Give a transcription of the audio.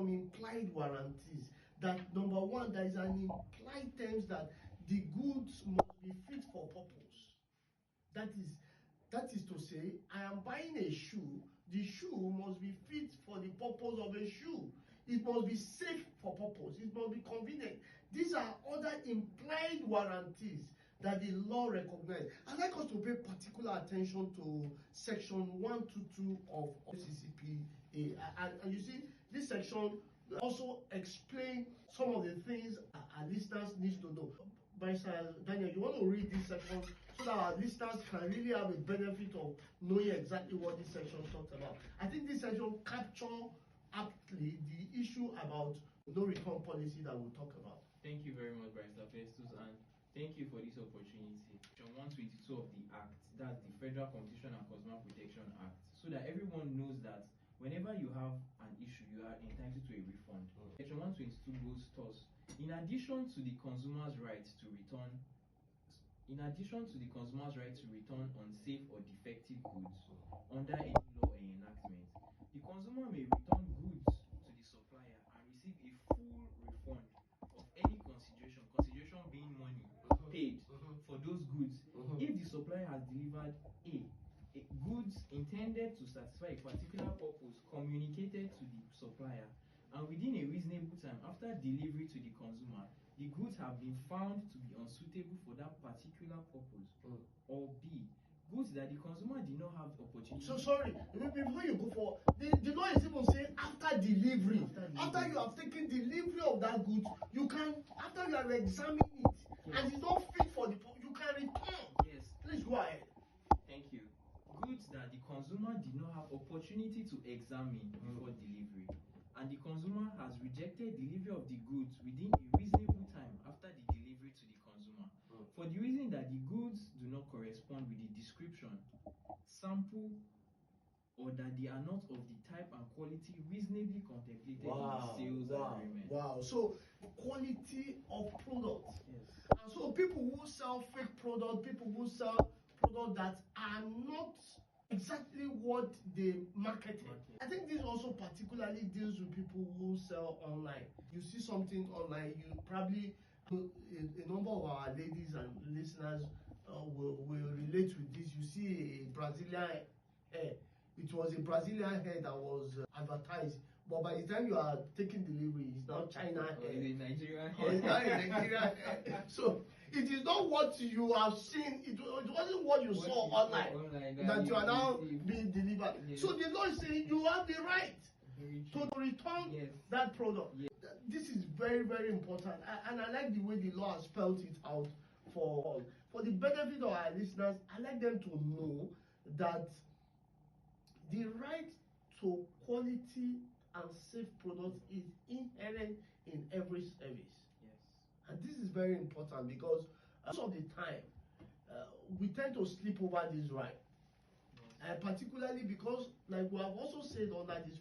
some implied warranties. That number one, there is an implied terms that the goods must be fit for purpose. That is to say, I am buying a shoe. The shoe must be fit for the purpose of a shoe. It must be safe for purpose. It must be convenient. These are other implied warranties that the law recognizes. I'd like us to pay particular attention to section 122 of FCCPC Act. And you see, this section also explain some of the things our listeners need to know. Barrister Daniel, you want to read this section so that our listeners can really have a benefit of knowing exactly what this section talks about. I think this section captures aptly the issue about no return policy that we'll talk about. Thank you very much, Barrister Festus, and thank you for this opportunity. Section 122 of the Act, that's the Federal Competition and Consumer Protection Act, so that everyone knows that whenever you have an issue, you are entitled to a refund. Section 122 goes thus: in addition to the consumer's right to return unsafe or defective goods under any law or enactment, the consumer may return goods to the supplier and receive a full refund of any consideration being money paid for those goods if the supplier has delivered goods intended to satisfy a particular purpose communicated to the supplier, and within a reasonable time after delivery to the consumer, the goods have been found to be unsuitable for that particular purpose. Or B, goods that the consumer did not have the opportunity. So sorry, before you go for the law is even saying after delivery. After you have taken delivery of that goods, you can, after you have examined it and it's not fit for the purpose, you can return. Yes. Please go ahead. Thank you. Goods that the consumer did not have opportunity to examine before delivery, and the consumer has rejected delivery of the goods within a reasonable time after the delivery to the consumer, for the reason that the goods do not correspond with the description, sample, or that they are not of the type and quality reasonably contemplated in the sales agreement. Wow. So quality of product. Yes. And so people who sell fake product, people who sell products that are not exactly what they marketed. I think this also particularly deals with people who sell online. You see something online, you probably, a number of our ladies and listeners will relate with this. You see a Brazilian hair. It was a Brazilian hair that was advertised, but by the time you are taking delivery, it's now China hair. It's a Nigerian hair. It's not a Nigerian hair. So it is not what you have seen. It wasn't what you saw online that you are now being delivered. Yes. So the law is saying you have the right to return that product. Yes. This is very, very important, and I like the way the law has spelled it out for all. For the benefit of our listeners, I like them to know that the right to quality and safe products is inherent in every service. Yes. And this is very important because most of the time we tend to slip over this right. Particularly because, like we have also said under this